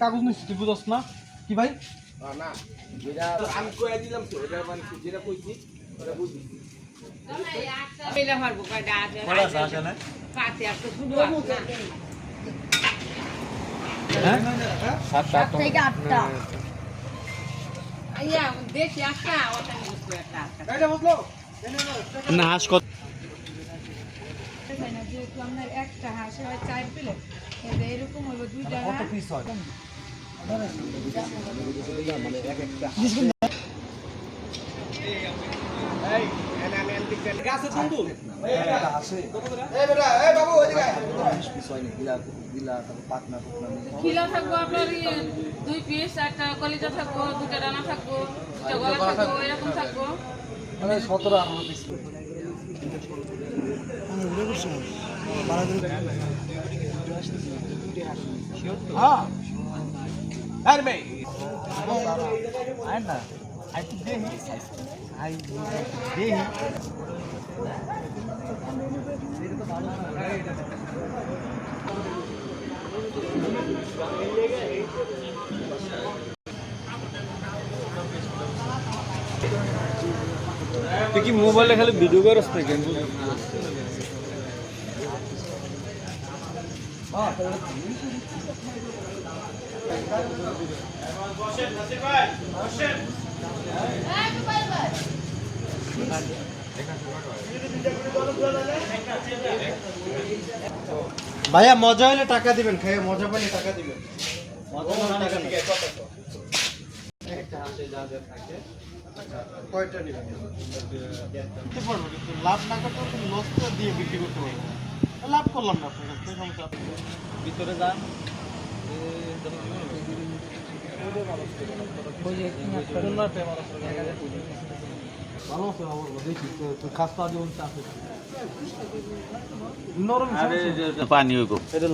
কাগজ নিশ্চিত বুঝস না কি ভাই না যেটা আমি কয়ে দিলাম তো এটা মানে যেটা কইছি ওটা বুঝি পেলে পারবো কয়টা আছে না পাতে আর তো শুধু সাতটা থেকে আটটা আইয়া দেখি একটা ওটা বুঝতে একটা এটা বুঝলো না হাস কত যেহেতু আপনার একটা হাঁসে হয় 4 প্লেট এরকম হইব 2টা কত পিস হয় মানে এক একটা গাছে বন্ধু এটা আছে এই বেটা এই বাবু ওইদিকে 20 পিস হয়নি গিলা গিলা পাতনা পাতনা খিলা থাকবো আপনার 2 পিস একটা কলিজা থাকবো 2টা ডানা থাকবো 2টা গলা থাকবো এরকম থাকবো মানে 17 18 পিস আমি উড়ে বসে বারাদুর হ্যাঁ আরে ভাই আয় না আই তো দেহি আই দেহি তুই কি মোবাইলে খালি ভিডিও করছ না কেন ভাইয়া মজা হলে টাকা দিবেন খেয়ে মজা পেলে টাকা দিবেন মজা হলে টাকা দিবেন একটা হাতে যা যা থাকে কয়টা নেবেন দিতে পারবো কিন্তু লাভ না করতে তুমি লস করে দিয়ে বিক্রি করতে পারবো লাভ করলাম না আপনার কাছে সমস্যা ভিতরে যান ভালো আছে দেখি খাস্তা জীবন চাষ নরম পানি এটা